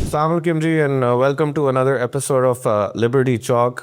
Assalamualaikum ji and welcome to another episode of Liberty Chalk.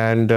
And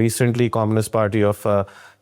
recently Communist Party of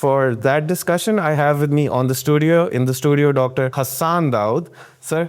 For that discussion I have with me in the studio Dr. Hassan Daud. Sir,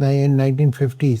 1950s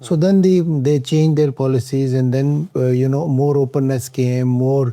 so then they changed their policies, and then more openness came, more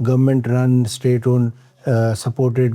government run state owned supported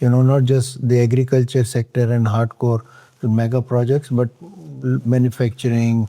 not just the agriculture sector and hardcore mega projects, but manufacturing,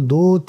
2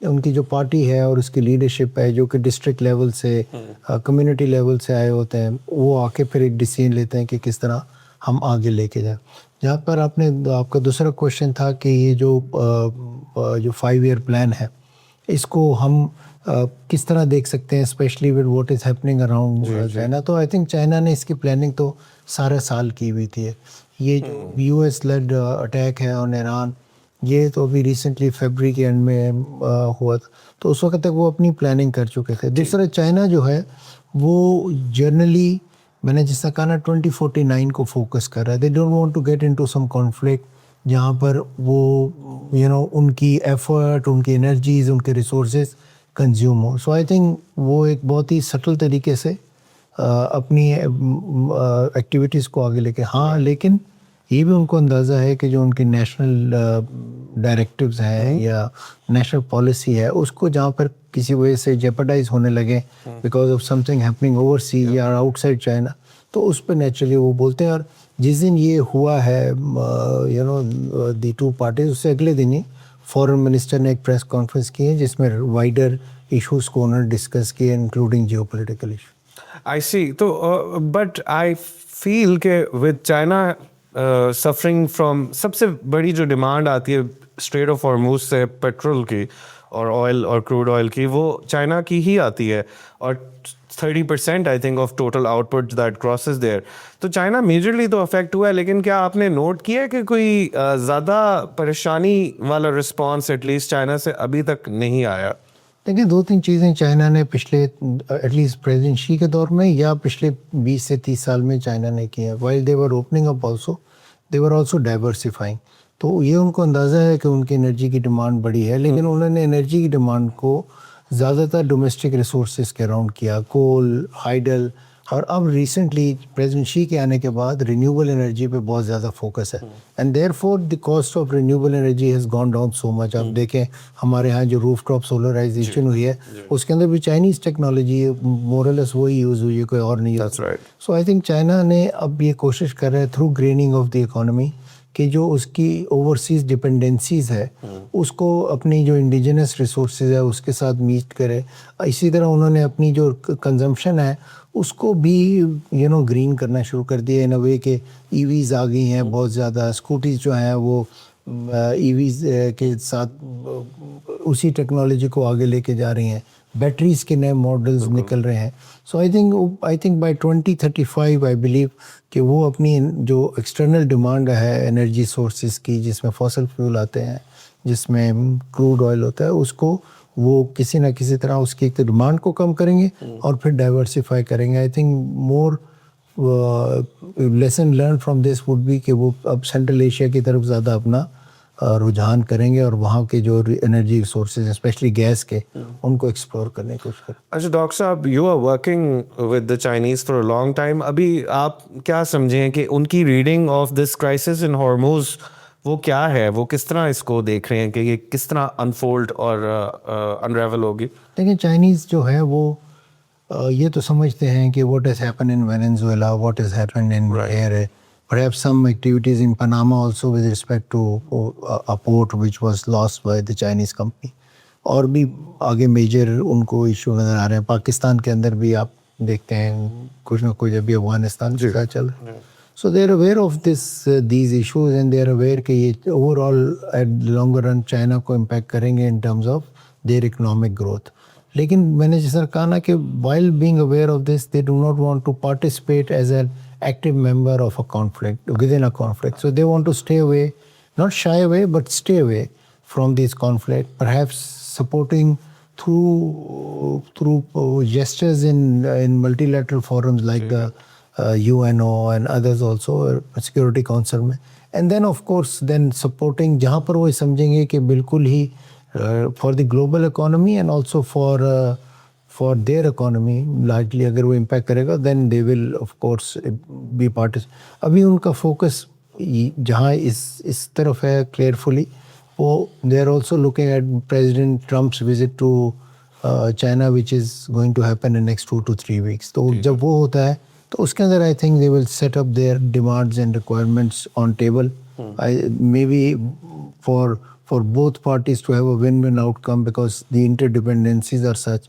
ان کی جو party ہے اور اس کی leadership ہے جو کہ district level سے community level سے آئے ہوتے ہیں, وہ آ کے پھر ایک ڈیسیژن لیتے ہیں کہ کس طرح ہم آگے لے کے جائیں. جہاں پر آپ کا دوسرا کوشچن تھا کہ یہ جو 5 ایئر پلان ہے اس کو ہم کس طرح دیکھ سکتے ہیں, especially with what is happening around China. تو آئی تھنک چائنا نے اس کی پلاننگ تو سارا سال کی ہوئی تھی. یہ جو یو ایس لیڈ اٹیک ہے آن ایران, یہ تو ابھی ریسنٹلی فیبری کے اینڈ میں ہوا تھا, تو اس وقت تک وہ اپنی پلاننگ کر چکے تھے. دوسرا چائنا جو ہے وہ جرنلی میں نے جس طرح کہا نا 2049 کو فوکس کر رہا ہے. They don't want to get into some conflict جہاں پر وہ ان کی ایفرٹ, ان کی انرجیز, ان کے resources consume who. So I think وہ ایک بہت ہی سٹل طریقے سے اپنی ایکٹیویٹیز کو آگے لے کے, ہاں لیکن یہ بھی ان کو اندازہ ہے کہ جو ان کی نیشنل ڈائریکٹیوز ہیں یا نیشنل پالیسی ہے اس کو جہاں پر کسی وجہ سے جیپرڈائز ہونے لگے because of something happening overseas یا آؤٹ سائڈ چائنا, تو اس پہ نیچرلی وہ بولتے ہیں. اور جس دن یہ ہوا ہے دی 2 پارٹیز, اس سے اگلے دن ہی فارن منسٹر نے ایک پریس کانفرنس کی ہے جس میں وائڈر ایشوز کو انہوں نے ڈسکس کیے انکلوڈنگ جیو پولیٹیکل ایشو. آئی سی. تو بٹ آئی فیل کہ ود چائنا سفرنگ فرام, سب سے بڑی جو ڈیمانڈ آتی ہے اسٹریٹ آف ہارموز سے پیٹرول کی اور آئل اور کروڈ آئل کی, وہ چائنا کی ہی آتی ہے, اور 30% I think of total output that crosses there. تو چائنا میجرلی تو افیکٹ ہوا ہے, لیکن کیا آپ نے نوٹ کیا ہے کہ کوئی زیادہ پریشانی والا رسپانس ایٹ لیسٹ چائنا سے ابھی تک نہیں آیا؟ دیکھیں 2-3 چیزیں چائنا نے پچھلے ایٹ لیسٹ پریزیڈنٹ شی کے دور میں یا پچھلے 20 سے 30 سال میں چائنا نے کی ہے. While they were opening up also they were also diversifying. تو یہ ان کو اندازہ ہے کہ ان کی انرجی کی ڈیمانڈ بڑی ہے, لیکن انہوں نے انرجی کی ڈیمانڈ کو زیادہ تر ڈومیسٹک ریسورسز کے اراؤنڈ کیا, کول, ہائیڈل, اور اب ریسنٹلی پریزیڈنٹ شی کے آنے کے بعد رینیوبل انرجی پہ بہت زیادہ فوکس ہے. And therefore the cost of renewable energy has gone down so much. آپ دیکھیں ہمارے ہاں جو روف ٹاپ سولرائزیشن ہوئی ہے اس کے اندر بھی چائنیز ٹیکنالوجی مورلس وہی یوز ہوئی ہے, کوئی اور نہیں use. So I think China نے اب یہ کوشش کر رہا ہے تھرو گریننگ آف دی اکانومی کہ جو اس کی اوورسیز ڈپینڈنسیز ہے اس کو اپنی جو انڈیجنس ریسورسز ہے اس کے ساتھ میٹ کرے. اسی طرح انہوں نے اپنی جو کنزمپشن ہے اس کو بھی گرین کرنا شروع کر دیا ان اے وے کہ ای ویز آ گئی ہیں بہت زیادہ. اسکوٹیز جو ہیں وہ ای ویز کے ساتھ اسی ٹیکنالوجی کو آگے لے کے جا رہی ہیں. بیٹریز کے نئے ماڈلز نکل رہے ہیں. So I think by 2035 I believe کہ وہ اپنی جو ایکسٹرنل ڈیمانڈ ہے انرجی سورسز کی, جس میں فاسل فیول آتے ہیں, جس میں کروڈ آئل ہوتا ہے, اس کو وہ کسی نہ کسی طرح اس کی ایک ڈیمانڈ کو کم کریں گے اور پھر ڈائیورسیفائی کریں گے. I think more lesson learn from this would be کہ وہ اب سینٹرل ایشیا کی طرف زیادہ اپنا رجحان کریں گے اور وہاں کے جو انرجی ریسورسز ہیں اسپیشلی گیس کے ان کو ایکسپلور کرنے کی کوشش کریں. اچھا ڈاکٹر صاحب, you are working with the Chinese for a long time. ابھی آپ کیا سمجھیں کہ ان کی reading of this crisis in Hormuz وہ کیا ہے, وہ کس طرح اس کو دیکھ رہے ہیں کہ یہ کس طرح انفولڈ اور انریول ہوگی؟ دیکھیں چائنیز جو ہے وہ یہ تو سمجھتے ہیں کہ what has happen in Venezuela, what has happen in here, perhaps some activities in Panama also with respect to a port which was lost by the Chinese company. اور بھی آگے میجر ان کو ایشو نظر آ رہے ہیں. پاکستان کے اندر بھی آپ دیکھتے ہیں کچھ نہ کچھ ابھی افغانستان کے ساتھ چل رہا ہے. So they are aware of these issues and they are aware کہ یہ overall at longer run China کو امپیکٹ کریں گے in terms of their economic growth. لیکن میں نے جس طرح کہا نا کہ while being aware of this they do not want to participate as an active member of a conflict, within a conflict. So they want to stay away, not shy away, but stay away from these conflicts, perhaps supporting through gestures in multilateral forums like the UNO and others also, Security Council میں. And then of course then supporting جہاں پر وہ سمجھیں گے کہ بالکل ہی for the global economy and also for their economy largely اگر وہ امپیکٹ کرے گا then they will of course be participant. ابھی ان کا فوکس جہاں اس طرف ہے کلیئرفلی, وہ they are also looking at President Trump's visit to China which is going to happen in next 2 to 3 weeks. تو جب وہ ہوتا ہے تو اس کے اندر I think they will set up their demands and requirements on table. Maybe for both parties to have a win-win outcome because the interdependencies are such.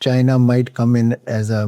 China might come in as a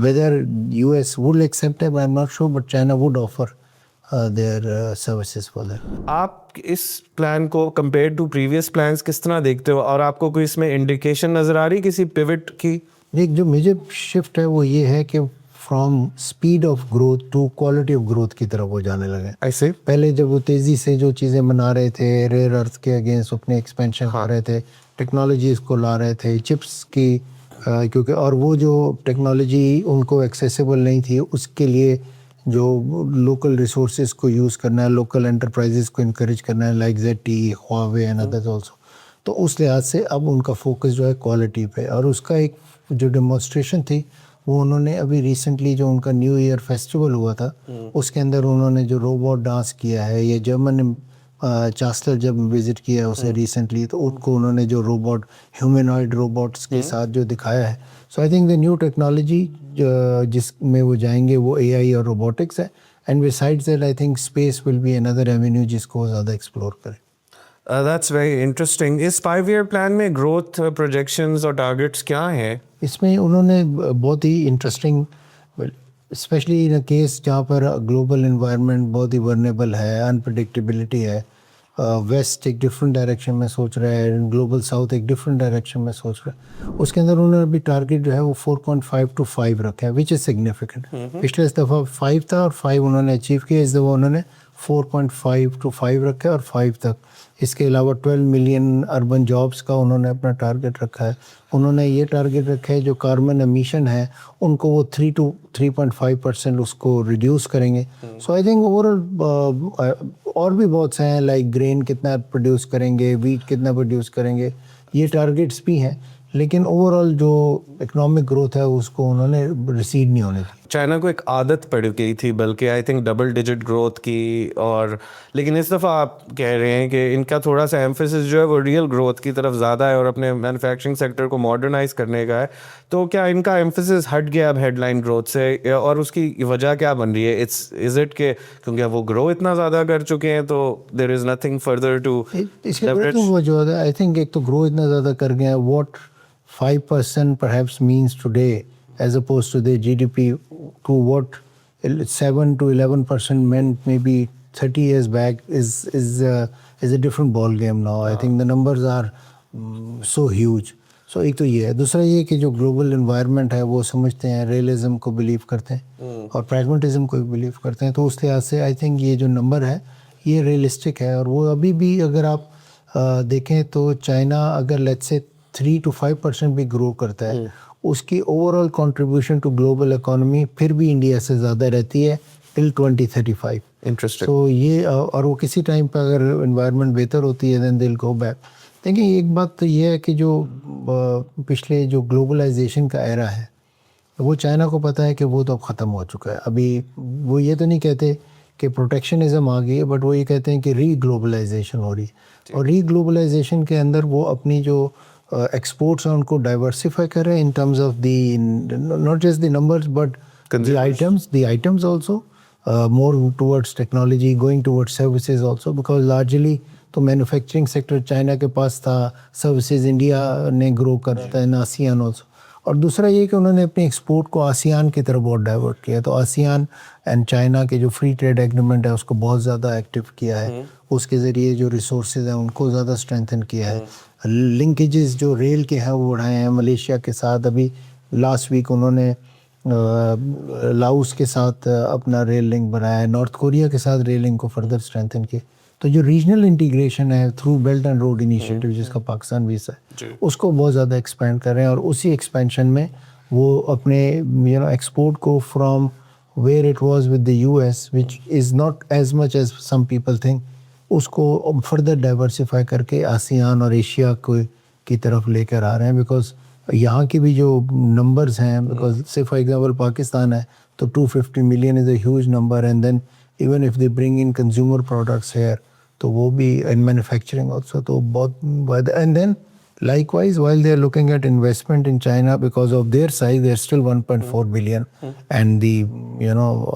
Whether US would accept it, I'm not sure, but China would offer their services for that. آپ اس plan کو compare to previous plans کس طرح دیکھتے ہو اور آپ کو کوئی اس میں انڈیکیشن نظر آ رہی کسی پیوٹ کی؟ ایک جو میجر شفٹ ہے وہ یہ ہے کہ from speed of growth to quality of growth کی طرف وہ جانے لگے. ایسے پہلے جب وہ تیزی سے جو چیزیں بنا رہے تھے ریئر ارتھ کے اگینسٹ اپنے ایکسپینشن کر رہے تھے, ٹیکنالوجیز کو لا رہے تھے, چپس کی کیونکہ اور وہ جو ٹیکنالوجی ان کو ایکسیسیبل نہیں تھی اس کے لیے جو لوکل ریسورسز کو یوز کرنا ہے, لوکل انٹرپرائزز کو انکریج کرنا ہے like ZTE, Huawei and others also. تو اس لحاظ سے اب ان کا فوکس جو ہے کوالٹی پہ, اور اس کا ایک جو ڈیمونسٹریشن تھی وہ انہوں نے ابھی ریسنٹلی جو ان کا نیو ایئر فیسٹیول ہوا تھا اس کے اندر انہوں نے جو روبوٹ ڈانس کیا ہے, یہ جرمن چانسلر جب وزٹ کیا ہے اسے ریسنٹلی تو ان کو انہوں نے جو روبوٹ ہیومینوائڈ روبوٹس کے ساتھ جو دکھایا ہے. So I think the new technology جس میں وہ جائیں گے وہ AI اور روبوٹکس ہے. And besides that I think space will be another avenue جس کو وہ زیادہ ایکسپلور کریں. That's very interesting. اس 5 ایئر پلان میں گروتھ پروجیکشنز اور ٹارگیٹس کیا ہیں؟ اس میں انہوں نے بہت ہی انٹرسٹنگ اسپیشلی ان کیس جہاں پر گلوبل انوائرمنٹ بہت ہی ورنیبل ہے, انپرڈکٹیبلٹی ہے, ویسٹ ایک ڈفرینٹ ڈائریکشن میں سوچ رہا ہے, گلوبل ساؤتھ ایک ڈفرینٹ ڈائریکشن میں سوچ رہا ہے, اس کے اندر انہوں نے ابھی ٹارگیٹ جو ہے وہ 4.5 to 5 رکھا ہے وچ از سگنیفیکنٹ. پچھلے اس دفعہ 5 تھا اور 5 انہوں نے اچیو کیا, اس دفعہ انہوں نے 4.5 to 5 رکھا ہے اور 5 تک. اس کے علاوہ 12 ملین اربن جابس کا انہوں نے اپنا ٹارگیٹ رکھا ہے. انہوں نے یہ ٹارگیٹ رکھا ہے جو کاربن امیشن ہے ان کو وہ 3 to 3.5% اس کو ریڈیوس کریں گے. سو آئی تھنک اوور اور بھی بہت سے ہیں لائک گرین کتنا پروڈیوس کریں گے, ویٹ کتنا پروڈیوس کریں گے, یہ ٹارگیٹس بھی ہیں, لیکن اوور آل جو اکنامک گروتھ ہے اس کو انہوں نے ریسیڈ نہیں ہونے دی. چائنا کو ایک عادت پڑ گئی تھی بلکہ I think double digit growth کی, اور لیکن اس دفعہ آپ کہہ رہے ہیں کہ ان کا تھوڑا سا ایمفیسس جو ہے وہ ریئل گروتھ کی طرف زیادہ ہے اور اپنے مینوفیکچرنگ سیکٹر کو ماڈرنائز کرنے کا ہے. تو کیا ان کا ایمفیسس ہٹ گیا اب ہیڈ لائن گروتھ سے, اور اس کی وجہ کیا بن رہی ہے؟ از اٹ کہ کیونکہ وہ گرو اتنا زیادہ کر چکے ہیں تو دیر از نتھنگ فردر ٹو اس کے جو ہے آئی تھنک ایک تو گرو اتنا زیادہ کر گئے ہیں, what 5% perhaps means today as opposed to their GDP to what 7 to 11% meant maybe 30 years back is a different ball game now. I think the numbers are so huge. So ایک تو یہ ہے. دوسرا یہ کہ جو گلوبل انوائرمنٹ ہے وہ سمجھتے ہیں, ریئلزم کو بلیو کرتے ہیں اور پریگمیٹزم کو بھی بلیو کرتے ہیں, تو اس لحاظ سے آئی تھنک یہ جو نمبر ہے یہ ریئلسٹک ہے. اور وہ ابھی بھی اگر آپ دیکھیں تو چائنا اگر لیٹس سے 3 to 5% بھی گرو کرتا ہے, اس کی overall contribution to global economy پھر بھی انڈیا سے زیادہ رہتی ہے ٹل 2035. انٹرسٹنگ. تو یہ اور وہ کسی ٹائم پہ اگر انوائرمنٹ بہتر ہوتی ہے دین دل گو بیک. دیکھیں ایک بات تو یہ ہے کہ جو پچھلے جو گلوبلائزیشن کا ایرا ہے وہ چائنا کو پتہ ہے کہ وہ تو اب ختم ہو چکا ہے. ابھی وہ یہ تو نہیں کہتے کہ پروٹیکشنزم آ گئی ہے, بٹ وہ یہ کہتے ہیں کہ ری گلوبلائزیشن ہو رہی ہے, اور ری گلوبلائزیشن کے اندر وہ اپنی جو ایکسپورٹس ہیں ان کو ڈائیورسیفائی کر رہے ہیں in terms of the not just the numbers but the items also, more towards technology, going toward services also, because largely تو مینوفیکچرنگ سیکٹر چائنا کے پاس تھا, سروسز انڈیا نے گرو کرتا ہے, آسیان آلسو. اور دوسرا یہ کہ انہوں نے اپنی ایکسپورٹ کو آسیان کی طرف بہت ڈائیورٹ کیا, تو آسیان اینڈ چائنا کے جو فری ٹریڈ ایگریمنٹ ہے اس کو بہت زیادہ ایکٹیو کیا ہے, اس کے ذریعے جو ریسورسز ہیں ان کو زیادہ اسٹرینتھن کیا ہے. لنکیجز جو ریل کے ہیں وہ بڑھائے ہیں ملیشیا کے ساتھ. ابھی لاسٹ ویک انہوں نے لاؤس کے ساتھ اپنا ریل لنک بنایا ہے, نارتھ کوریا کے ساتھ ریل لنک کو فردر اسٹرینتھن کیا. تو جو ریجنل انٹیگریشن ہے through belt and road initiative جس کا پاکستان بھی حصہ ہے, اس کو بہت زیادہ ایکسپینڈ کر رہے ہیں, اور اسی ایکسپینشن میں وہ اپنے ایکسپورٹ کو from where it was with the US which is not as much as some people think, اس کو فردر ڈائیورسیفائی کر کے آسیان اور ایشیا کی طرف لے کر آ رہے ہیں. بیکاز یہاں کی بھی جو نمبرز ہیں, بیکاز سے فار ایگزامپل پاکستان ہے تو 250 million is a huge number, and then even if they bring in consumer products here تو وہ بھی ان مینوفیکچرنگ آلسو تو بہت. And then Likewise, while they are looking at investment in China, because of their size, they're still 1.4 billion, and the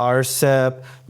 RCEP,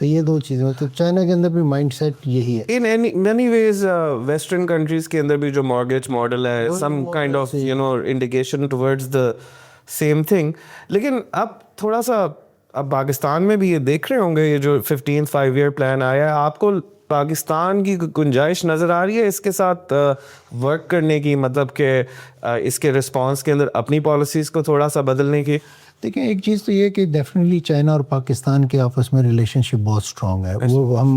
تو یہ دو چیزیں تو China کے اندر بھی مائنڈ سیٹ یہی ہے. In many ways western countries کے اندر بھی جو mortgage model ہے some kind of indication towards the same thing. لیکن اب تھوڑا سا اب پاکستان میں بھی یہ دیکھ رہے ہوں گے یہ جو 15th 5-year plan آیا ہے, آپ کو پاکستان کی گنجائش نظر آ رہی ہے اس کے ساتھ ورک کرنے کی, مطلب کہ اس کے رسپانس کے اندر اپنی پالیسیز کو تھوڑا سا بدلنے کی؟ دیکھیں ایک چیز تو یہ کہ ڈیفینیٹلی چائنا اور پاکستان کے آپس میں ریلیشن شپ بہت اسٹرانگ ہے.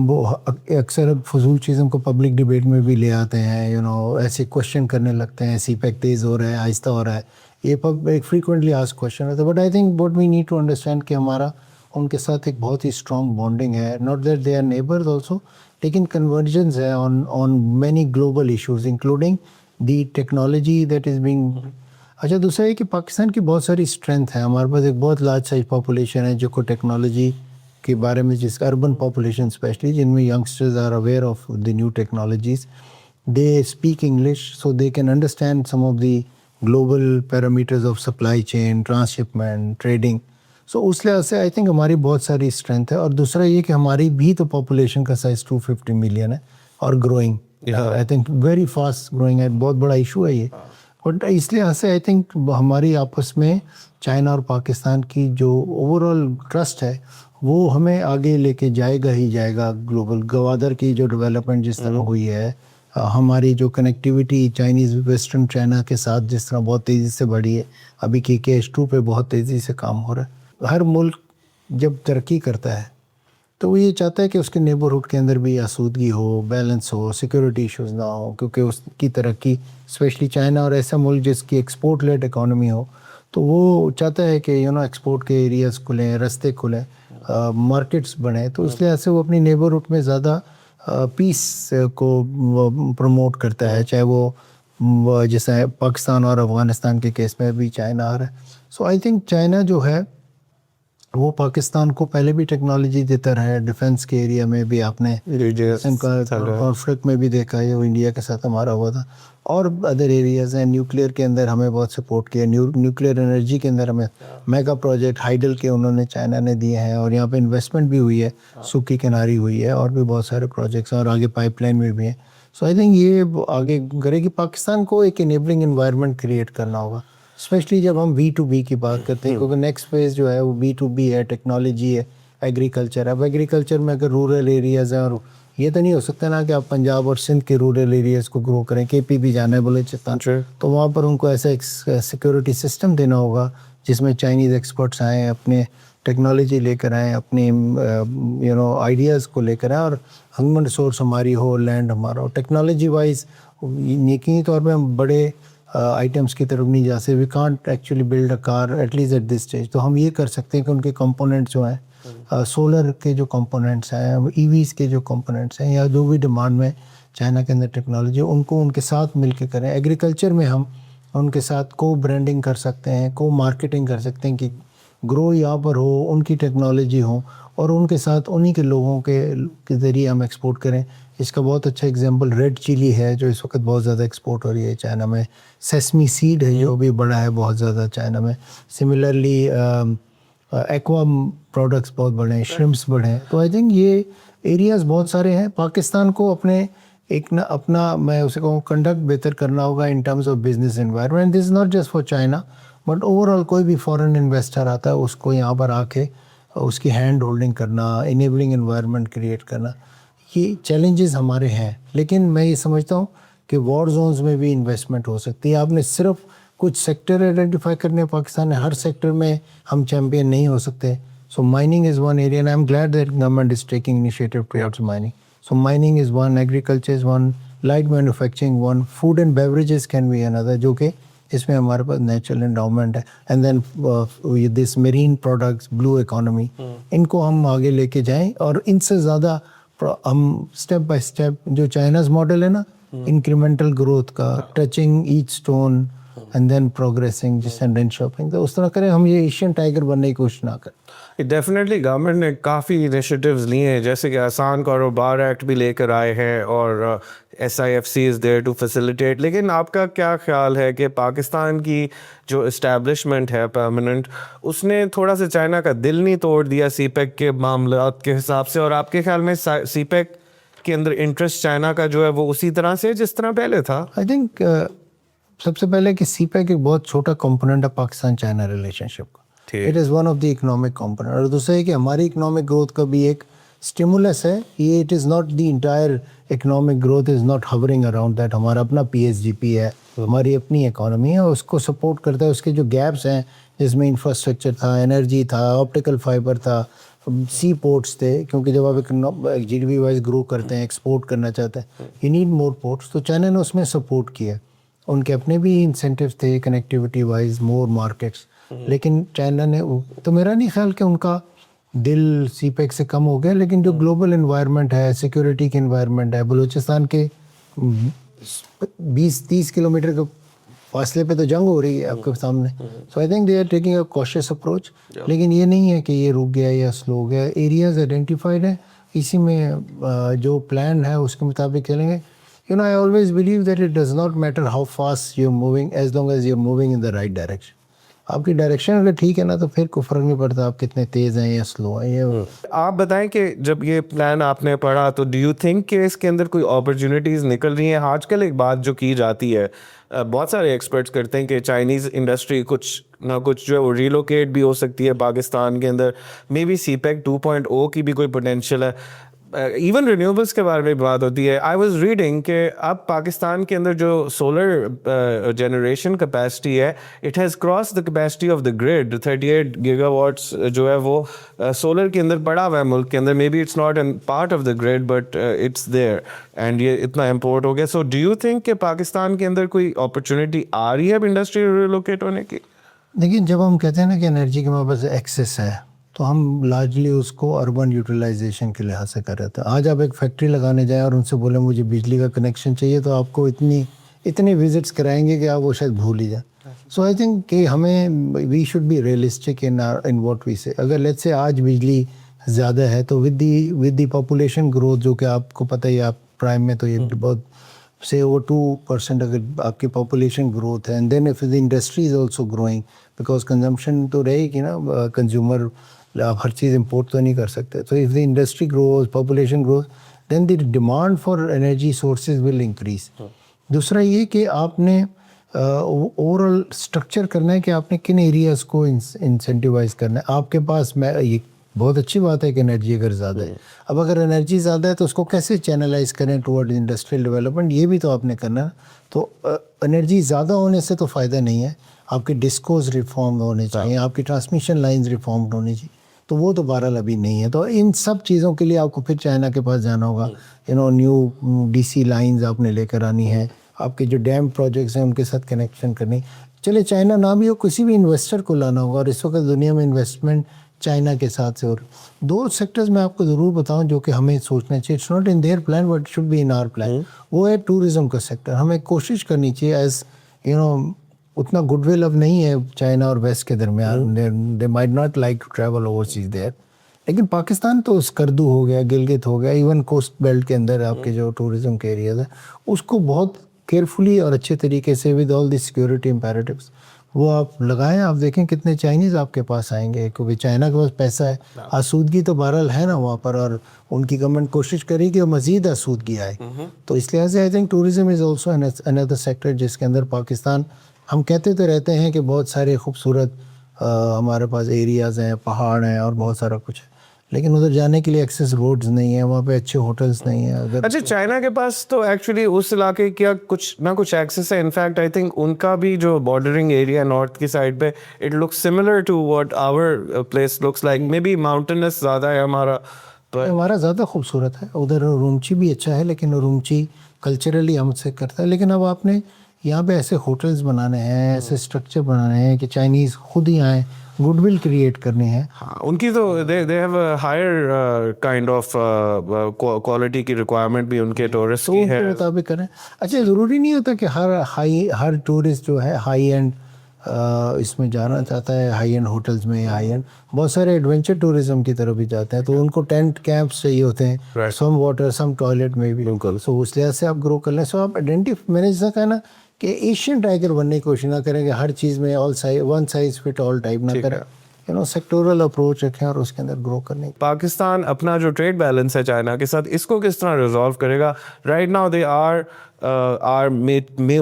وہ اکثر فضول چیزوں کو پبلک ڈبیٹ میں بھی لے آتے ہیں, ایسے کوشچن کرنے لگتے ہیں, سی پیک تیز ہو رہا ہے, آہستہ ہو رہا ہے, یہ ایک فریکوینٹلی آسک کوشچن ہوتا ہے. But I think what we need to understand کہ ہمارا ان کے ساتھ ایک بہت ہی اسٹرانگ بانڈنگ ہے. Not that they are neighbours also, لیکن کنورجنس ہے on many global issues including the technology that is being. اچھا دوسرا یہ کہ پاکستان کی بہت ساری اسٹرینتھ ہے, ہمارے پاس ایک بہت لارج سائز پاپولیشن ہے جو کو ٹیکنالوجی کے بارے میں, جس کا اربن پاپولیشن اسپیشلی جن میں youngsters are aware of the new technologies, they speak English so they can understand some of the global parameters of supply chain, transshipment, trading. So اس لحاظ سے آئی تھنک ہماری بہت ساری اسٹرینتھ ہے. اور دوسرا یہ کہ ہماری بھی تو پاپولیشن کا سائز 250 ملین ہے اور growing, I think very fast growing ہے. بہت بڑا ایشو ہے یہ. اور اس لحاظ سے آئی تھنک ہماری آپس میں چائنا اور پاکستان کی جو اوور آل ٹرسٹ ہے وہ ہمیں آگے لے کے جائے گا ہی جائے گا. گلوبل گوادر کی جو ڈیولپمنٹ جس طرح ہوئی ہے, ہماری جو کنیکٹیوٹی چائنیز ویسٹرن چائنا کے ساتھ جس طرح بہت تیزی سے بڑھی ہے, ابھی KK-2 پہ بہت تیزی سے کام ہو رہا ہے. ہر ملک جب ترقی کرتا ہے تو وہ یہ چاہتا ہے کہ اس کے نیبرہڈ کے اندر بھی آسودگی ہو, بیلنس ہو, سیکورٹی ایشوز نہ ہو, کیونکہ اس کی ترقی اسپیشلی چائنا اور ایسا ملک جس کی ایکسپورٹ لیڈ اکانومی ہو تو وہ چاہتا ہے کہ ایکسپورٹ کے ایریاز کھلیں, رستے کھلیں, مارکیٹس بڑھیں. تو اس لحاظ سے وہ اپنی نیبرہڈ میں زیادہ پیس کو پروموٹ کرتا ہے, چاہے وہ جیسے پاکستان اور افغانستان کے کیس میں بھی چائنا آ رہا ہے. سو آئی تھنک چائنا جو ہے وہ پاکستان کو پہلے بھی ٹیکنالوجی دیتا رہا ہے. ڈیفنس کے ایریا میں بھی آپ نے کانفلکٹ میں بھی دیکھا ہے, وہ انڈیا کے ساتھ ہمارا ہوا تھا. اور ادر ایریاز ہیں, نیوکلیئر کے اندر ہمیں بہت سپورٹ کیا, نیوکلیئر انرجی کے اندر ہمیں میگا پروجیکٹ ہائیڈل کے انہوں نے چائنا نے دیے ہیں, اور یہاں پہ انویسٹمنٹ بھی ہوئی ہے, سوکی کناری ہوئی ہے, اور بھی بہت سارے پروجیکٹس اور آگے پائپ لائن میں بھی ہیں. سو آئی تھنک یہ آگے کرے گی. پاکستان کو ایک انیبلنگ انوائرمنٹ کریٹ کرنا ہوگا, اسپیشلی جب ہم B2B کی بات کرتے ہیں, کیونکہ نیکسٹ فیز جو ہے وہ B2B ہے, ٹیکنالوجی ہے, ایگریکلچر ہے. اب ایگریکلچر میں اگر رورل ایریاز ہیں, اور یہ تو نہیں ہو سکتا نا کہ آپ پنجاب اور سندھ کے رورل ایریاز کو گرو کریں, KP بھی جانا ہے بلوچستان, تو وہاں پر ان کو ایسا ایک سیکورٹی سسٹم دینا ہوگا جس میں چائنیز ایکسپرٹس آئیں, اپنے ٹیکنالوجی لے کر آئیں, اپنے آئیڈیاز کو لے کر آئیں, اور ہیومن ریسورس ہماری ہو, لینڈ ہمارا ہو. ٹیکنالوجی وائز یقینی طور پہ ہم بڑے آئٹمس کی طرف نہیں جا سکتے. We can't actually build a car at least at this stage. تو ہم یہ کر سکتے ہیں کہ ان کے کمپوننٹس جو ہیں, سولر کے جو کمپوننٹس ہیں, EVs کے جو کمپوننٹس ہیں, یا جو بھی ڈیمانڈ میں چائنا کے اندر ٹیکنالوجی, ان کو ان کے ساتھ مل کے کریں. ایگریکلچر میں ہم ان کے ساتھ کو برانڈنگ کر سکتے ہیں, کو مارکیٹنگ کر سکتے ہیں کہ گرو یہاں پر ہو, ان کی ٹیکنالوجی ہو, اور ان کے ساتھ انہی کے لوگوں کے ذریعے ہم ایکسپورٹ کریں. اس کا بہت اچھا ایگزامپل ریڈ چلی ہے جو اس وقت بہت زیادہ ایکسپورٹ ہو رہی ہے چائنا میں. سیسمی سیڈ ہے جو بھی بڑا ہے بہت زیادہ چائنا میں. سملرلی ایکوا پروڈکٹس بہت بڑے ہیں, شرمپس بڑے ہیں. تو آئی تھنک یہ ایریاز بہت سارے ہیں. پاکستان کو اپنا میں اسے کہوں کنڈکٹ بہتر کرنا ہوگا ان terms of business environment. This is not just for China but over all کوئی بھی فارن انویسٹر آتا ہے اس کو یہاں پر آ کے اس کی ہینڈ ہولڈنگ کرنا, انیبلنگ انوائرمنٹ کریٹ کرنا, یہ چیلنجز ہمارے ہیں. لیکن میں یہ سمجھتا ہوں کہ وار زونز میں بھی انویسٹمنٹ ہو سکتی ہے. آپ نے صرف کچھ سیکٹر آئیڈینٹیفائی کرنے, پاکستان نے ہر سیکٹر میں ہم چیمپئن نہیں ہو سکتے. So mining is one area, and I'm glad that government is taking initiative towards mining. So mining is one, agriculture is one, light manufacturing one, food and beverages can be اندر, جو کہ اس میں ہمارے پاس natural endowment ہے. And then this marine products, blue economy, ان کو ہم آگے لے کے جائیں. اور ان سے زیادہ ہم اسٹیپ بائی اسٹیپ جو چائناز ماڈل ہے نا, انکریمنٹل گروتھ کا, touching each stone, and then progressing just and then shopping. تو اس طرح کریں, ہم یہ ایشین ٹائگر بننے کی کوشش نہ کریں. ڈیفینیٹلی گورنمنٹ نے کافی انیشیٹیوز لیے ہیں, جیسے کہ آسان کاروبار ایکٹ بھی لے کر آئے ہیں اور SIFC is there to facilitate. لیکن آپ کا کیا خیال ہے کہ پاکستان کی جو اسٹیبلشمنٹ ہے پرماننٹ, اس نے تھوڑا سا چائنا کا دل نہیں توڑ دیا سی پیک کے معاملات کے حساب سے؟ اور آپ کے خیال میں سی پیک کے اندر انٹرسٹ چائنا کا جو ہے وہ اسی طرح سے جس طرح پہلے تھا؟ آئی تھنک سب سے پہلے کہ سی پیک ایک بہت چھوٹا کمپوننٹ ہے پاکستان چائنا ریلیشن شپ کا. It is one of the economic component. اور دوسرا ہے کہ ہماری اکنامک گروتھ کا بھی ایک اسٹیمولس ہے. یہ it is not the entire economic growth is not hovering around that. ہمارا اپنا PSGP ہے, ہماری اپنی اکانومی ہے, اس کو سپورٹ کرتا ہے. اس کے جو گیپس ہیں جس میں انفراسٹرکچر تھا, انرجی تھا, آپٹیکل فائبر تھا, سی پورٹس تھے, کیونکہ جب آپ GDP وائز گرو کرتے ہیں, ایکسپورٹ کرنا چاہتے ہیں, یو نیڈ مور پورٹس. تو چائنا نے اس میں سپورٹ کیا. ان کے اپنے بھی انسینٹیوز تھے کنیکٹیوٹی وائز, مور مارکیٹس. لیکن چائنا نے, تو میرا نہیں خیال کہ ان کا دل سی پیک سے کم ہو گیا. لیکن جو گلوبل انوائرمنٹ ہے, سیکورٹی کی انوائرمنٹ ہے, بلوچستان کے 20-30 کلومیٹر کے فاصلے پہ تو جنگ ہو رہی ہے آپ کے سامنے. So I think they are taking a cautious approach. لیکن یہ نہیں ہے کہ یہ رک گیا یا سلو ہو گیا. ایریاز آئیڈینٹیفائڈ ہیں, اسی میں جو پلان ہے اس کے مطابق چلیں گے. You know, I always believe that it does not matter how fast you're moving as long as you're moving in the right direction. آپ کی ڈائریکشن اگر ٹھیک ہے نا تو پھر کوئی فرق نہیں پڑتا آپ کتنے تیز ہیں یا سلو ہیں. آپ بتائیں کہ جب یہ پلان آپ نے پڑھا تو ڈو یو تھنک کہ اس کے اندر کوئی اپرچونیٹیز نکل رہی ہیں؟ آج کل ایک بات جو کی جاتی ہے, بہت سارے ایکسپرٹس کرتے ہیں کہ چائنیز انڈسٹری کچھ نہ کچھ جو ہے وہ ریلوکیٹ بھی ہو سکتی ہے پاکستان کے اندر. مے بی سی پیک 2.0 کی بھی کوئی پوٹینشیل ہے. ایون رینیوبلس کے بارے میں بات ہوتی ہے. آئی واز ریڈنگ کہ اب پاکستان کے اندر جو سولر جنریشن کیپیسٹی ہے, it has cross the capacity of the grid. 38 gigawatts جو ہے وہ سولر کے اندر پڑا ہوا ہے ملک کے اندر. Maybe it's not an part of the grade but it's there and یہ اتنا امپورٹ ہو گیا. سو ڈو یو تھنک کہ پاکستان کے اندر کوئی اپرچونیٹی آ رہی ہے اب انڈسٹری ریلوکیٹ ہونے کی؟ دیکھیے, جب ہم کہتے ہیں نا کہ انرجی کے ہمارے پاس ایکسیس ہے تو ہم لارجلی اس کو اربن یوٹیلائزیشن کے لحاظ سے کر رہے تھے. آج آپ ایک فیکٹری لگانے جائیں اور ان سے بولیں مجھے بجلی کا کنیکشن چاہیے تو آپ کو اتنے وزٹس کرائیں گے کہ آپ وہ شاید بھول ہی جائیں. سو آئی تھنک کہ ہمیں we should be realistic in what we say. اگر لیٹ سے آج بجلی زیادہ ہے تو ود دی پاپولیشن گروتھ, جو کہ آپ کو پتہ ہی آپ پرائم میں تو یہ بہت سے اوور 2% اگر آپ کی پاپولیشن گروتھ ہے, and then if the industry is also growing, because consumption تو رہے گی نا, کنزیومر آپ ہر چیز امپورٹ تو نہیں کر سکتے. تو if the industry grows, population grows, then the demand for energy sources will increase. دوسرا یہ کہ آپ نے اوور آل اسٹرکچر کرنا ہے کہ آپ نے کن ایریاز کو انسینٹیوائز کرنا ہے. آپ کے پاس یہ بہت اچھی بات ہے کہ انرجی اگر زیادہ ہے, اب اگر انرجی زیادہ ہے تو اس کو کیسے چینلائز کریں ٹورڈ انڈسٹریل ڈیولپمنٹ, یہ بھی تو آپ نے کرنا. تو انرجی زیادہ ہونے سے تو فائدہ نہیں ہے. آپ کے ڈسکوز ریفارم ہونے چاہیے, آپ کی ٹرانسمیشن لائنز ریفارم ہونی چاہیے, تو وہ تو بہرحال ابھی نہیں ہے. تو ان سب چیزوں کے لیے آپ کو پھر چائنا کے پاس جانا ہوگا. نیو DC لائنز آپ نے لے کر آنی ہے, آپ کے جو ڈیم پروجیکٹس ہیں ان کے ساتھ کنیکشن کرنی. چلے چائنا نہ بھی ہو, کسی بھی انویسٹر کو لانا ہوگا. اور اس وقت دنیا میں انویسٹمنٹ چائنا کے ساتھ سے. اور 2 سیکٹرز میں آپ کو ضرور بتاؤں جو کہ ہمیں سوچنا چاہیے. It's not in their plan but should be in our plan. وہ ہے ٹورزم کا سیکٹر. ہمیں کوشش کرنی چاہیے ایز اتنا گڈ ول اب نہیں ہے چائنا اور ویسٹ کے درمیان. They might not like to travel overseas there. لیکن پاکستان تو اسکردو ہو گیا, گلگت ہو گیا, ایون کوسٹ بیلٹ کے اندر آپ کے جو ٹورزم کے ایریاز ہیں اس کو بہت کیئرفلی اور اچھے طریقے سے with all the security imperatives وہ آپ لگائیں. آپ دیکھیں کتنے چائنیز آپ کے پاس آئیں گے, کیونکہ چائنا کے پاس پیسہ ہے, آسودگی تو بہرحال ہے نا وہاں پر, اور ان کی گورنمنٹ کوشش کرے کہ وہ مزید آسودگی آئے. تو اس لحاظ سے I think tourism is also another sector جس کے اندر پاکستان, ہم کہتے تو رہتے ہیں کہ بہت سارے خوبصورت ہمارے پاس ایریاز ہیں, پہاڑ ہیں اور بہت سارا کچھ ہے, لیکن ادھر جانے کے لیے ایکسیس روڈز نہیں ہیں, وہاں پہ اچھے ہوٹلز نہیں ہیں. اگر اچھا, چائنا کے پاس تو ایکچولی اس علاقے کیا کچھ نہ کچھ ایکسیس ہے. انفیکٹ آئی تھنک ان کا بھی جو بارڈرنگ ایریا نارتھ کی سائڈ پہ it looks similar to what our place looks like. Maybe mountains زیادہ ہے ہمارا زیادہ خوبصورت ہے. ادھر رومچی بھی اچھا ہے, لیکن رومچی کلچرلی ہم سے کرتا ہے. لیکن اب آپ نے یہاں پہ ایسے ہوٹلز بنانے ہیں, ایسے اسٹرکچر بنانے ہیں کہ چائنیز خود ہی آئیں گڈ ول کریٹ کرنی ہے. ہاں ان کی تو they have a higher kind of quality کی ریکوائرمنٹ بھی ان کے ٹورسٹ تو کی اس ہے. کے مطابق کریں. اچھا ضروری نہیں ہوتا کہ ہر ٹورسٹ جو ہے ہائی اینڈ اس میں جانا چاہتا ہے, ہائی اینڈ ہوٹلز میں, ہائی اینڈ بہت سارے ایڈونچر ٹورزم کی طرف بھی جاتے ہیں, تو ان کو ٹینٹ کیمپس چاہیے ہوتے ہیں, سم واٹر سم ٹوائلٹ میں بھی. سو اس لحاظ سے آپ گرو کر لیں. سو آپ میں نے جیسا کہا نا کہ ایشین ٹائگر بننے کی کوشش نہ کریں کہ ہر چیز میں one size fit all type نہ کریں, سیکٹورل اپروچ رکھیں اور اس کے اندر گرو کرنے. پاکستان اپنا جو ٹریڈ بیلنس ہے چائنا کے ساتھ, اس کو کس طرح ریزالو کرے گا؟ Right now they are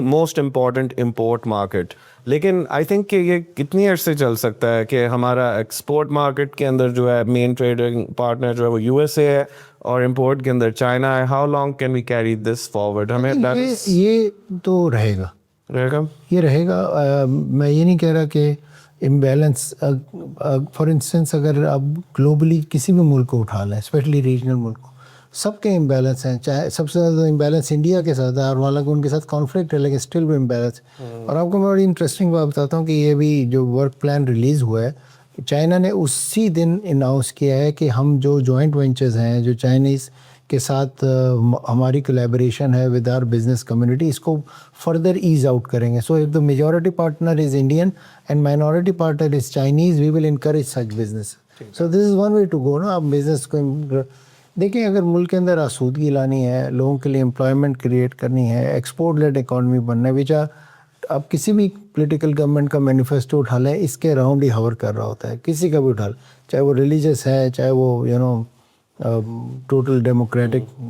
most important import market, لیکن آئی تھنک کہ یہ کتنی عرصے چل سکتا ہے کہ ہمارا ایکسپورٹ مارکیٹ کے اندر جو ہے مین ٹریڈنگ پارٹنر جو ہے وہ USA ہے اور امپورٹ کے اندر چائنا ہے. How long can we carry this forward? ہمیں یہ تو رہے گا, یہ رہے گا. میں یہ نہیں کہہ رہا کہ امبیلنس, فار انسٹنس اگر آپ گلوبلی کسی بھی ملک کو اٹھا لیں, اسپیشلی ریجنل ملک کو, سب کے امبیلنس ہیں. چاہے سب سے زیادہ امبیلنس انڈیا کے ساتھ ہے, اور حالانکہ ان کے ساتھ کانفلکٹ ہے لیکن اسٹل بھی امبیلنس. اور آپ کو میں بڑی انٹرسٹنگ بات بتاتا ہوں کہ یہ بھی جو ورک پلان ریلیز ہوا ہے, چائنا نے اسی دن اناؤنس کیا ہے کہ ہم جو جوائنٹ وینچرز ہیں جو چائنیز کے ساتھ ہماری کولیبریشن ہے ود آر بزنس کمیونٹی, اس کو فردر ایز آؤٹ کریں گے. So if the majority partner is Indian and minority partner is Chinese, we will encourage such business. So this is one way to go نا. آپ business کو دیکھیں, اگر ملک کے اندر آسودگی لانی ہے, لوگوں کے لیے امپلائمنٹ کریٹ کرنی ہے, ایکسپورٹ لیڈ اکانومی بننا ہے, وچ آپ کسی بھی پولیٹیکل گورنمنٹ کا مینیفیسٹو اٹھا لیں, اس کے اراؤنڈ ہی ہور کر رہا ہوتا ہے, کسی کا بھی اٹھا لیں, چاہے وہ ریلیجس ہے, چاہے وہ ٹوٹل ڈیموکریٹک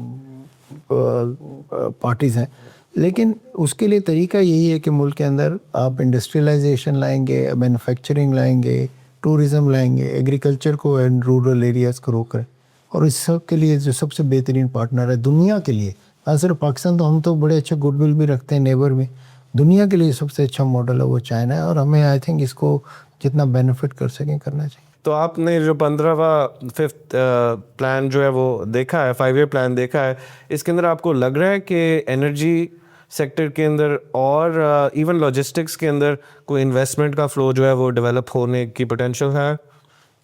پارٹیز ہیں. لیکن اس کے لیے طریقہ یہی ہے کہ ملک کے اندر آپ انڈسٹریلائزیشن لائیں گے, مینوفیکچرنگ لائیں گے, ٹورزم لائیں گے, ایگریکلچر کو اینڈ رورل ایریاز کو رو کریں. اور اس سب کے لیے جو سب سے بہترین پارٹنر ہے دنیا کے لیے, نہ صرف پاکستان, تو ہم تو بڑے اچھے گڈ ول بھی رکھتے ہیں نیبر میں, دنیا کے لیے سب سے اچھا ماڈل ہے وہ چائنا ہے, اور ہمیں آئی تھنک اس کو جتنا بینیفٹ کر سکیں کرنا چاہیے. تو آپ نے جو 15واں 5th پلان جو ہے وہ دیکھا ہے, 5 year پلان دیکھا ہے, اس کے اندر آپ کو لگ رہا ہے کہ انرجی سیکٹر کے اندر اور ایون لاجسٹکس کے اندر کوئی انویسٹمنٹ کا فلو جو ہے وہ ڈیولپ ہونے کی پوٹینشیل ہے؟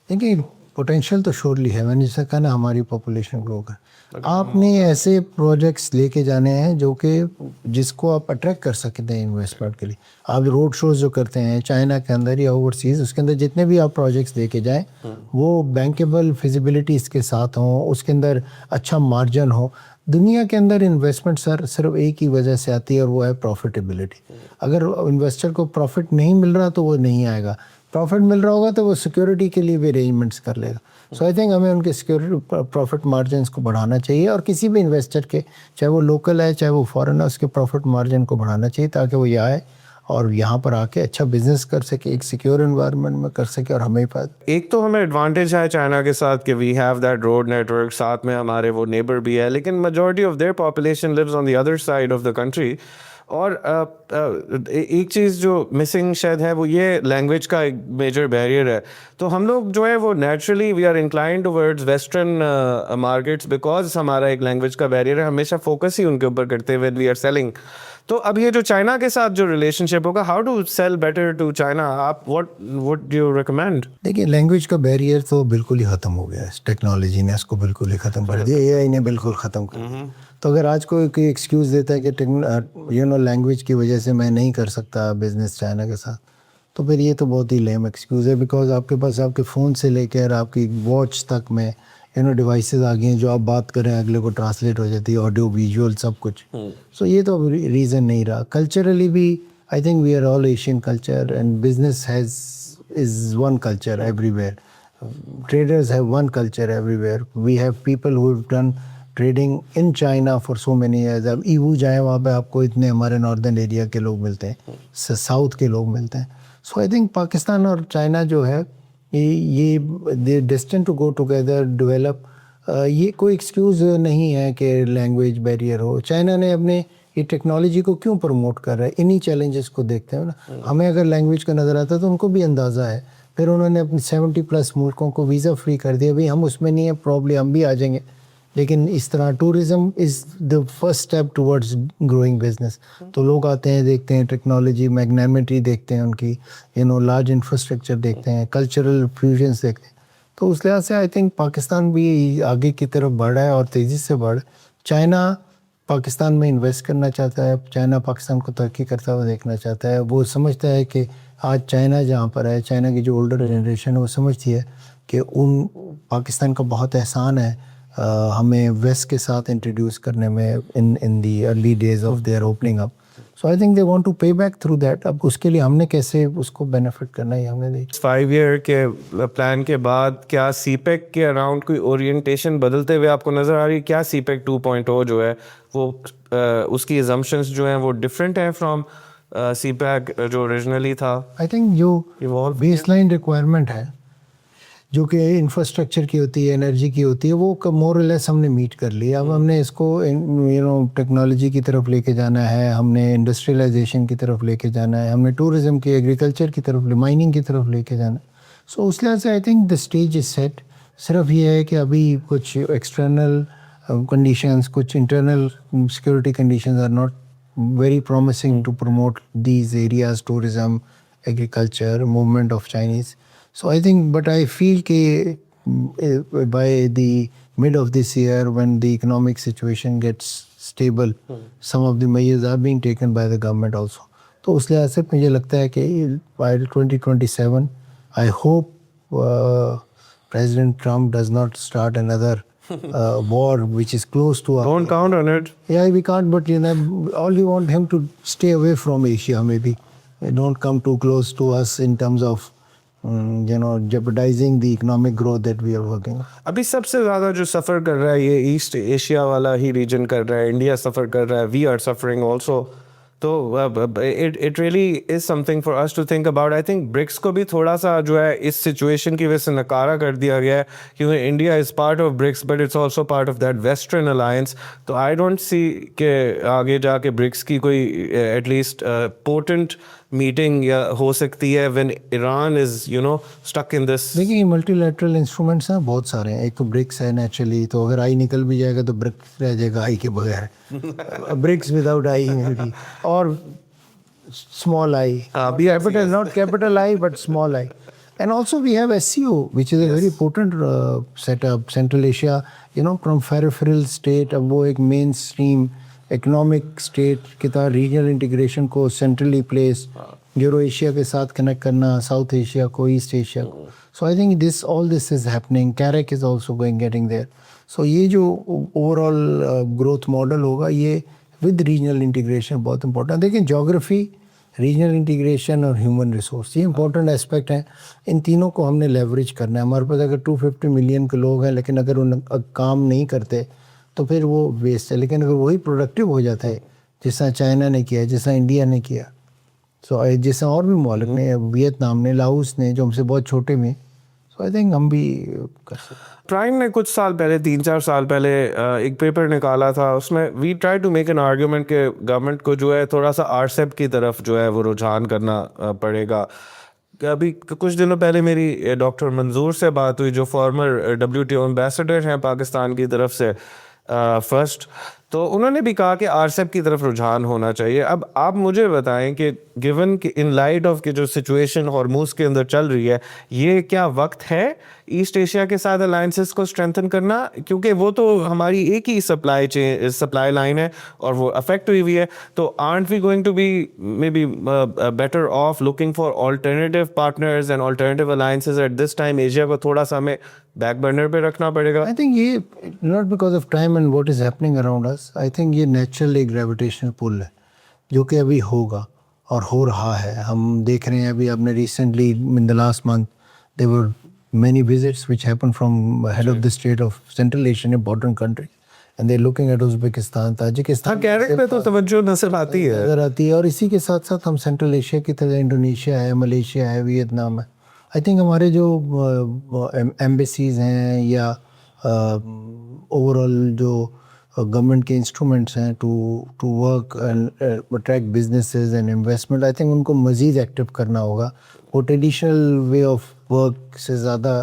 دیکھیے پوٹینشیل تو شورلی ہے. میں نے جیسا کہا نا, ہماری پاپولیشن گرو کر, آپ نے ایسے پروجیکٹس لے کے جانے ہیں جو کہ جس کو آپ اٹریکٹ کر سکتے ہیں انویسٹمنٹ کے لیے. آپ روڈ شوز جو کرتے ہیں چائنا کے اندر یا اوورسیز, اس کے اندر جتنے بھی آپ پروجیکٹس لے کے جائیں وہ بینکیبل فیزیبلٹی اس کے ساتھ ہوں, اس کے اندر اچھا مارجن ہو. دنیا کے اندر انویسٹمنٹ صرف ایک ہی وجہ سے آتی ہے, اور وہ ہے پروفیٹیبلٹی. اگر انویسٹر کو پروفٹ نہیں مل رہا تو وہ نہیں آئے گا, پروفٹ مل رہا ہوگا تو وہ سیکیورٹی کے لیے بھی ارینجمنٹس کر لے گا. سو آئی تھنک ہمیں ان کے سیکیورٹی پروفٹ مارجنس کو بڑھانا چاہیے, اور کسی بھی انویسٹر کے, چاہے وہ لوکل ہے چاہے وہ فارن ہے, اس کے پروفٹ مارجن کو بڑھانا چاہیے تاکہ وہ یہ آئے اور یہاں پر آ کے اچھا بزنس کر سکے, ایک سیکیور انوائرمنٹ میں کر سکے, اور ہمیں فائدہ. ایک تو ہمیں ایڈوانٹیج ہے چائنا کے ساتھ کہ we have that road network, ساتھ میں ہمارے وہ نیبر بھی ہے, لیکن majority of their population lives on the other side of the country. اور ایک چیز جو مسنگ شاید ہے وہ یہ لینگویج کا ایک میجر بیریئر ہے. تو ہم لوگ جو ہے وہ naturally we are inclined towards western markets because ہمارا ایک لینگویج کا بیریئر ہے, ہمیشہ فوکس ہی ان کے اوپر کرتے ہوئے وی آر سیلنگ. تو اب یہ جو چائنا کے ساتھ جو ریلیشن شپ ہوگا, how to sell better to China, آپ واٹ وڈ یو ریکمینڈ؟ دیکھیے لینگویج کا بیریئر تو بالکل ہی ختم ہو گیا ہے, ٹیکنالوجی نے اس کو بالکل ہی ختم کر دیا, اے آئی نے بالکل ختم کر دیا. تو اگر آج کوئی ایکسکیوز دیتا ہے کہ لینگویج کی وجہ سے میں نہیں کر سکتا بزنس چائنا کے ساتھ, تو پھر یہ تو بہت ہی لیم ایکسکیوز ہے. بیکاز آپ کے پاس آپ کے فون سے لے کر آپ کی واچ تک میں ڈیوائسیز آ گئی ہیں جو آپ بات کریں اگلے کو ٹرانسلیٹ ہو جاتی ہے, آڈیو ویژول سب کچھ. سو یہ تو ریزن نہیں رہا. کلچرلی بھی I think we are all Asian culture, and business is one culture everywhere. Traders have one culture everywhere. We have people who have done trading in China for so many years. اب ایوو جائیں وہاں پہ آپ کو اتنے ہمارے northern area کے لوگ ملتے ہیں, ساؤتھ کے لوگ ملتے ہیں. سو آئی تھنک پاکستان اور چائنا جو ہے یہ they destined to go together develop. یہ کوئی ایکسکیوز نہیں ہے کہ لینگویج بیریئر ہو. چائنا نے اپنے یہ ٹیکنالوجی کو کیوں پروموٹ کر رہا ہے, انہی چیلنجز کو دیکھتے ہیں نا. ہمیں اگر لینگویج کا نظر آتا ہے تو ان کو بھی اندازہ ہے. پھر انہوں نے اپنے 70+ ملکوں کو ویزا فری کر دیا, بھائی ہم اس میں نہیں ہیں, پرابلی ہم بھی آ جائیں گے. لیکن اس طرح tourism is the first step towards growing business. تو لوگ آتے ہیں, دیکھتے ہیں ٹیکنالوجی, میگنیمٹی دیکھتے ہیں ان کی, لارج انفراسٹرکچر دیکھتے ہیں, کلچرل فیوژنس دیکھتے ہیں. تو اس لحاظ سے آئی تھنک پاکستان بھی آگے کی طرف بڑھ رہا ہے اور تیزی سے بڑھ. چائنا پاکستان میں انویسٹ کرنا چاہتا ہے, چائنا پاکستان کو ترقی کرتا ہوا دیکھنا چاہتا ہے. وہ سمجھتا ہے کہ آج چائنا جہاں پر ہے, چائنا کی جو اولڈر جنریشن ہے وہ سمجھتی ہے کہ پاکستان کا بہت احسان ہے ہمیں ویسٹ کے ساتھ انٹروڈیوس کرنے میں in the early days of their opening up. So I think they want to pay back through that. اب اس کے لیے ہم نے کیسے اس کو بینیفٹ کرنا ہے ہم نے دیکھ. 5 ایئر کے پلان کے بعد کیا سی پیک کے اراؤنڈ کوئی اورینٹیشن بدلتے ہوئے آپ کو نظر آ رہی ہے؟ کیا سی پیک 2.0 جو ہے وہ اس کی ایزمپشنس جو ہیں وہ ڈفرینٹ ہیں فرام سی پیک جو اوریجنلی تھا؟ آئی تھنک جو بیس لائن ریکوائرمنٹ ہے جو کہ انفراسٹرکچر کی ہوتی ہے, انرجی کی ہوتی ہے, وہ مور اور لیس ہم نے میٹ کر لی. اب ہم نے اس کو ٹیکنالوجی کی طرف لے کے جانا ہے, ہم نے انڈسٹریلائزیشن کی طرف لے کے جانا ہے, ہم نے ٹورزم کی, ایگریکلچر کی طرف, مائننگ کی طرف لے کے جانا ہے. سو اس لحاظ سے I think the stage is set. صرف یہ ہے کہ ابھی کچھ ایکسٹرنل کنڈیشنز, کچھ internal security conditions are not very promising to promote these areas, tourism, agriculture, movement of Chinese. So I think, but I feel by the mid of this year, when the economic situation gets stable, some of the measures are being taken by the government also. تو اس لحاظ سے مجھے لگتا ہے کہ by 2027, I hope President Trump does not start another war which is close to us. Don't count on it. Yeah, we can't, but all we want him to stay away from Asia maybe. Don't come too close to us in terms of jeopardizing the economic growth that we are working on. ابھی سب سے زیادہ جو سفر کر رہا ہے یہ asset Asia والا ہی ریجن کر رہا ہے, انڈیا سفر کر رہا ہے, وی آر سفرنگ آلسو. تو it really is something for us to think about. I think BRICS کو بھی تھوڑا سا جو ہے اس سچویشن کی وجہ سے نکارا کر دیا گیا ہے, کیونکہ India is part of BRICS but it's also part of that western alliance. تو آئی ڈونٹ سی کہ آگے جا کے برکس کی کوئی ایٹ لیسٹ پورٹنٹ میٹنگ یا ہو سکتی ہے when Iran is stuck in this. دیکھیے ملٹی لیٹرل انسٹرومنٹس ہیں بہت سارے ہیں. ایک تو برکس ہے نیچرلی, تو اگر آئی نکل بھی جائے گا تو برکس رہ جائے گا آئی کے بغیر. برکس وداؤٹ آئی میبی, اور small I, not capital I but small I. And also we have SCO, which is a very important setup. Central Asia, from peripheral state, اب وہ ایک مین اسٹریم اکنامک اسٹیٹ کی طرح ریجنل انٹیگریشن کو centrally place, Euro Asia کے ساتھ connect کرنا, South Asia کو, ایسٹ ایشیا کو. So I think all this is happening. CAREC is also getting there. So یہ جو اوور آل گروتھ ماڈل ہوگا یہ ود ریجنل انٹیگریشن بہت امپورٹنٹ. دیکھیں جاگرفی, ریجنل انٹیگریشن اور ہیومن ریسورس, یہ امپورٹنٹ اسپیکٹ ہیں. ان تینوں کو ہم نے لیوریج کرنا ہے. ہمارے پاس اگر 250 ملین کے لوگ ہیں لیکن اگر ان کام نہیں کرتے تو پھر وہ ویسٹ ہے. لیکن اگر وہی پروڈکٹیو ہو جاتا ہے جس طرح چائنا نے کیا, جس طرح انڈیا نے کیا, سو جس طرح اور بھی ممالک نے, ویتنام نے, لاؤس نے, جو ہم سے بہت چھوٹے میں, سو آئی تھنک ہم بھی کر سکتے. پرائم نے کچھ سال پہلے 3-4 سال پہلے ایک پیپر نکالا تھا, اس میں we try to make an argument کہ گورنمنٹ کو جو ہے تھوڑا سا RCEP کی طرف جو ہے وہ رجحان کرنا پڑے گا. ابھی کچھ دنوں پہلے میری ڈاکٹر منظور سے بات ہوئی جو فارمر WTO ایمبیسڈر ہیں پاکستان کی طرف سے فرسٹ, تو انہوں نے بھی کہا کہ RCEP کی طرف رجحان ہونا چاہیے. اب آپ مجھے بتائیں کہ گیون کہ ان لائٹ آف کہ جو سچویشن ہارموز کے اندر چل رہی ہے, یہ کیا وقت ہے ایسٹ ایشیا کے ساتھ الائنسز کو اسٹرینتھن کرنا, کیونکہ وہ تو ہماری ایک ہی سپلائی لائن ہے اور وہ افیکٹ ہوئی ہوئی ہے. تو aren't we going to be maybe better off looking for alternative partners and alternative alliances at this time? Asia کو تھوڑا سا ہمیں بیک برنر پہ رکھنا پڑے گا. آئی تھنک یہ not because of time and what is happening around us. I think یہ نیچرل ایک گریویٹیشنل پل ہے جو کہ ابھی ہوگا اور ہو رہا ہے. ہم دیکھ رہے ہیں ابھی آپ نے recently in the last month there were many visits which happened from head of the state of Central Asian important countries, and they're looking at Uzbekistan, Tajikistan. کیرک پہ تو توجہ نظر آتی ہے. اور اسی کے ساتھ ساتھ ہم سینٹرل ایشیا کی طرح انڈونیشیا ہے, ملیشیا ہے, ویتنام ہے. آئی تھنک ہمارے جو ایمبیسیز ہیں یا اوور آل جو گورنمنٹ کے انسٹرومنٹس ہیں to work and attract businesses and investment, I think ان کو مزید ایکٹیو کرنا ہوگا. وہ ٹریڈیشنل وے آف ورک سے زیادہ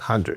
100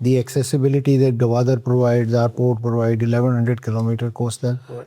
the accessibility that Gwadar provides, our port provide 1100 kilometer coastline.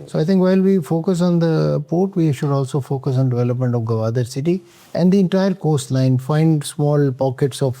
So I think while we focus on the port, we should also focus on development of Gwadar city and the entire coastline. Find small pockets of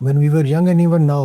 when we were young and even now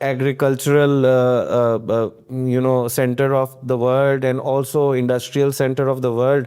agricultural center of the world and also industrial center of the world,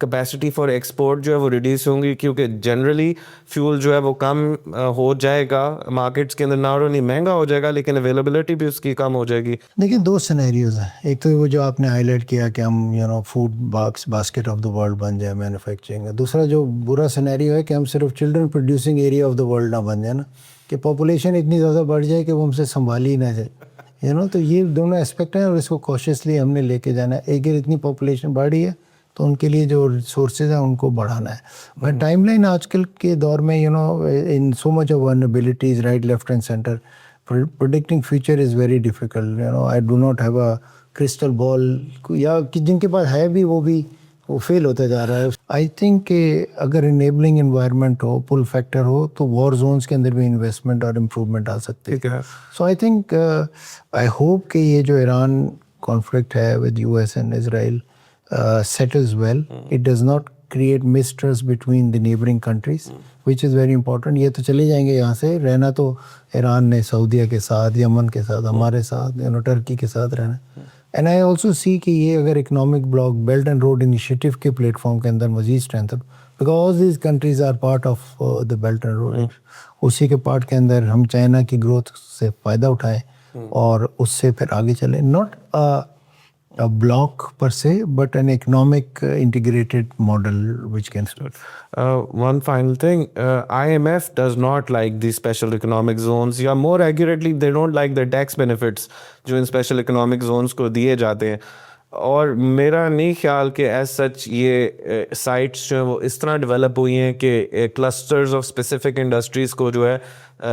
capacity for export جو ہے وہ reduce ہوں گی، کیونکہ generally fuel جو ہے وہ کم ہو جائے گا مارکیٹس کے اندر، ناٹ اونلی مہنگا ہو جائے گا لیکن اویلیبلٹی بھی اس کی کم ہو جائے گی. دیکھیں دو سینیریوز ہیں. ایک تو وہ جو آپ نے ہائی لائٹ کیا کہ ہم food basket of the world بن جائے مینوفیکچرنگ. دوسرا جو برا سینیریو ہے کہ ہم صرف children producing area of the world نہ بن جائے نا، کہ پاپولیشن اتنی زیادہ بڑھ جائے کہ وہ ہم سے سنبھالی ہی نہ جائے. تو یہ دونوں اسپیکٹ ہیں اور اس کو کوشیسلی ہم نے لے کے جانا ہے. ایک اتنی پاپولیشن بڑھ رہی ہے تو ان کے لیے جو ریسورسز ہیں ان کو بڑھانا ہے. بٹ ٹائم لائن آج کل کے دور میں in so much of vulnerabilities right left and centre, predicting future is very difficult. I do not have a crystal ball, یا جن کے پاس ہے بھی وہ فیل ہوتا جا رہا ہے. آئی تھنک کہ اگر انیبلنگ انوائرمنٹ ہو، پل فیکٹر ہو، تو وار زونس کے اندر بھی انویسٹمنٹ اور امپروومنٹ آ سکتی ہے. So I think I hope کہ یہ جو ایران کانفلکٹ ہے with U S and Israel settles well. It does not create mistrust between the neighboring countries, which is very important. یہ تو چلے جائیں گے یہاں سے. رہنا تو ایران نے سعودیہ کے ساتھ، یمن کے ساتھ، ہمارے ساتھ، ٹرکی کے ساتھ رہنا. اینڈ آئی آلسو سی کہ یہ اگر economic bloc belt and road initiative کے پلیٹ فارم کے اندر مزید strengthen, because these countries are part of the belt and road, اسی کے پارٹ کے اندر ہم چائنا کی گروتھ سے فائدہ اٹھائیں اور اس سے پھر آگے چلیں. Not a block per se, but an economic integrated model which can start. One final thing, IMF does not like these special economic zones, یا more accurately they don't like the tax benefits جو ان special economic zones کو دیے جاتے ہیں. اور میرا نہیں خیال کہ ایز سچ یہ سائٹس جو ہیں وہ اس طرح ڈیولپ ہوئی ہیں کہ کلسٹرز آف اسپیسیفک انڈسٹریز کو جو ہے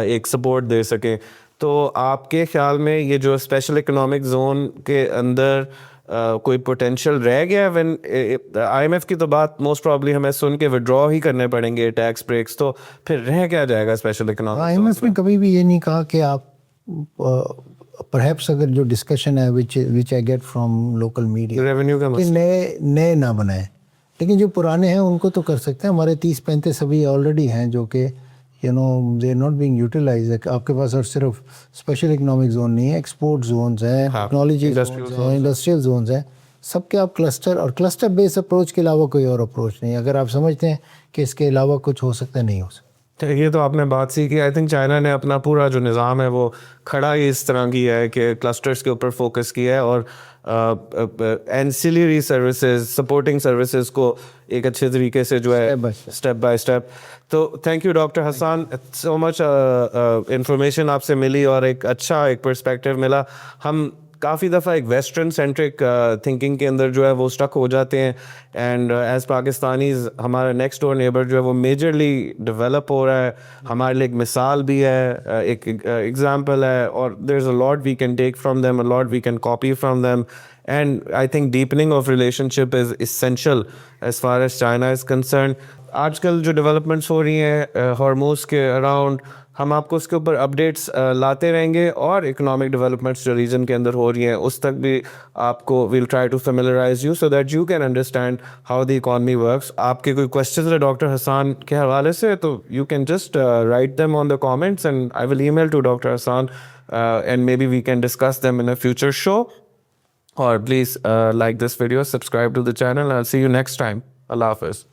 ایک سپورٹ دے سکیں. تو آپ کے خیال میں یہ جو اسپیشل اکنامک زون کے اندر کوئی پوٹینشیل رہ گیا؟ وین آئی ایم ایف کی تو بات موسٹ پرابلی ہمیں سن کے وڈرا ہی کرنے پڑیں گے ٹیکس بریکس، تو پھر رہ کیا جائے گا special economic? I M F نے کبھی بھی یہ نہیں کہا کہ آپ پرہیپس اگر جو ڈسکشن ہے which I get from local media revenue کا کہ نئے نہ بنائیں، لیکن جو پرانے ہیں ان کو تو کر سکتے ہیں. ہمارے 30-35 ابھی آلریڈی ہیں جو کہ they are not being utilized. آپ کے پاس اور صرف اسپیشل اکنامک زون نہیں ہے، ایکسپورٹ زونز ہیں، ٹیکنالوجی زونز ہیں، انڈسٹریل زونز ہیں، سب کے آپ کلسٹر اور کلسٹر بیس اپروچ کے علاوہ کوئی اور اپروچ نہیں. اگر آپ سمجھتے ہیں کہ اس کے علاوہ کچھ ہو سکتا ہے، نہیں ہو سکتا. یہ تو آپ نے بات سیکھی. آئی تھنک چائنا نے اپنا پورا جو نظام ہے وہ کھڑا ہی اس طرح کیا ہے کہ کلسٹرز کے اوپر فوکس کیا ہے اور اینسیلری سروسز، سپورٹنگ سروسز کو ایک اچھے طریقے سے جو ہے اسٹیپ بائی اسٹیپ. تو thank you doctor Hassan, so much information آپ سے ملی اور ایک اچھا ایک پرسپیکٹیو ملا. ہم کافی دفعہ ایک ویسٹرن سینٹرک تھنکنگ کے اندر جو ہے وہ اسٹک ہو جاتے ہیں، اینڈ ایز پاکستانیز ہمارا نیکسٹ ڈور نیبر جو ہے وہ میجرلی ڈیولپ ہو رہا ہے. ہمارے لیے ایک مثال بھی ہے، ایک ایگزامپل ہے، اور there is a lot we can take from them, a lot we can copy from them. And I think deepening of relationship is essential as far as China is concern. آج کل جو developments ہو رہی ہیں ہارموز کے around, ہم آپ کو اس کے اوپر اپڈیٹس لاتے رہیں گے، اور اکنامک ڈیولپمنٹس جو ریجن کے اندر ہو رہی ہیں اس تک بھی آپ کو well try to familiarize you so that you can understand how the economy works. آپ کے کوئی کوشچنز ہیں ڈاکٹر حسان کے حوالے سے تو you can just write them on the comments and I will email to doctor Hassan and maybe we can discuss them in a future show. اور please like this video, subscribe to the channel. I'll see you next time. Allah Hafiz.